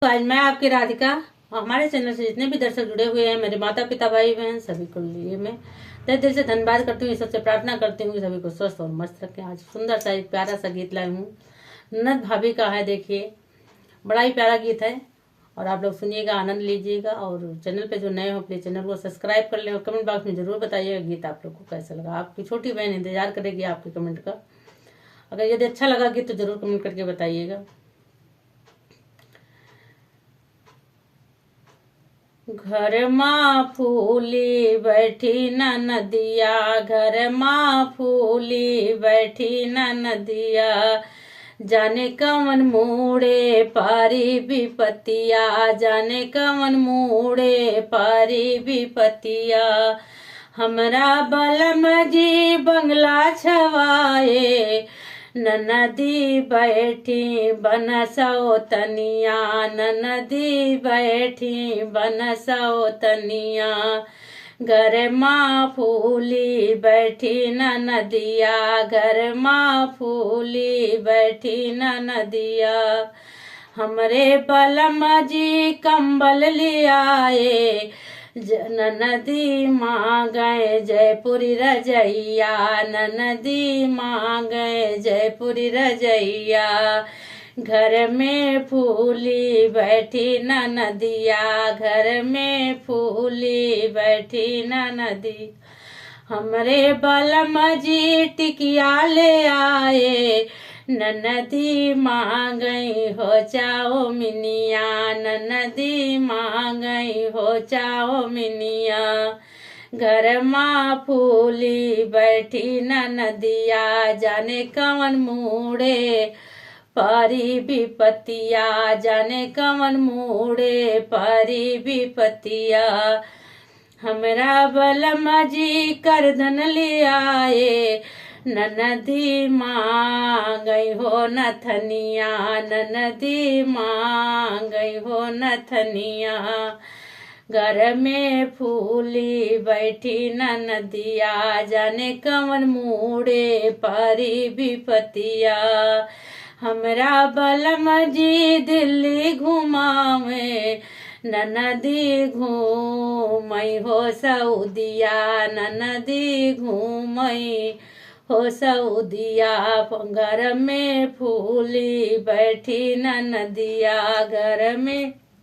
आज मैं आपकी राधिका हमारे चैनल से जितने भी दर्शक जुड़े हुए हैं, मेरे माता पिता भाई बहन सभी को लिए मैं तहे दिल से धन्यवाद करती हूँ। सबसे प्रार्थना करती हूँ कि सभी को स्वस्थ और मस्त रखें। आज सुंदर सा एक प्यारा सा गीत लाई हूँ, ननद भाभी का है। देखिए बड़ा ही प्यारा गीत है और आप लोग सुनिएगा, आनंद लीजिएगा। और चैनल पे जो नए हो प्लीज चैनल को सब्सक्राइब कर लें और कमेंट बॉक्स में जरूर बताइएगा गीत आप लोग को कैसा लगा। आपकी छोटी बहन इंतजार करेगी आपके कमेंट का। अगर यदि अच्छा लगा गीत तो जरूर कमेंट करके बताइएगा। घर माँ फूली बैठी नदिया, घर माँ फूली बैठी नदिया, जाने कवन मूड़े पारी विपतिया, जाने कवन मूड़े पारी विपतिया। हमरा बलम जी बंगला छवाए, ननदी बैठी बनसो तनिया, ननदी बैठी बनसो तनिया। घर माँ फूली बैठी नदिया, घर माँ फूली बैठी नदिया। हमरे बलम जी कंबल ले आए, ननदी माँ गए जयपुरी रजैया, ननदी माँ गए जयपुरी रजैया। घर में फूली बैठी नदिया, घर में फूली बैठी नदी। हमरे बलम जी टिकिया ले आए, ननदी माँ गई हो चाओ मिनिया, ननदी माँ गई हो चाओ मिनिया। घर माँ फूली बैठी नदिया, जाने कवन मूड़े पारी विपतिया, जाने कवन मूड़े पारी विपतिया। हमरा बलम जी करधन ले आए, ननदी माँ गई हो नथनिया, ननदी माँ गई हो नथनिया। घर में फूली बैठी नदिया, जाने कवन मूड़े पारी विपतिया। हमरा बलम जी दिल्ली घुमावे, ननदी घूमई हो सऊदिया, ननदी घूमई हो सऊदिया। घर में फूली बैठी नदिया, घर में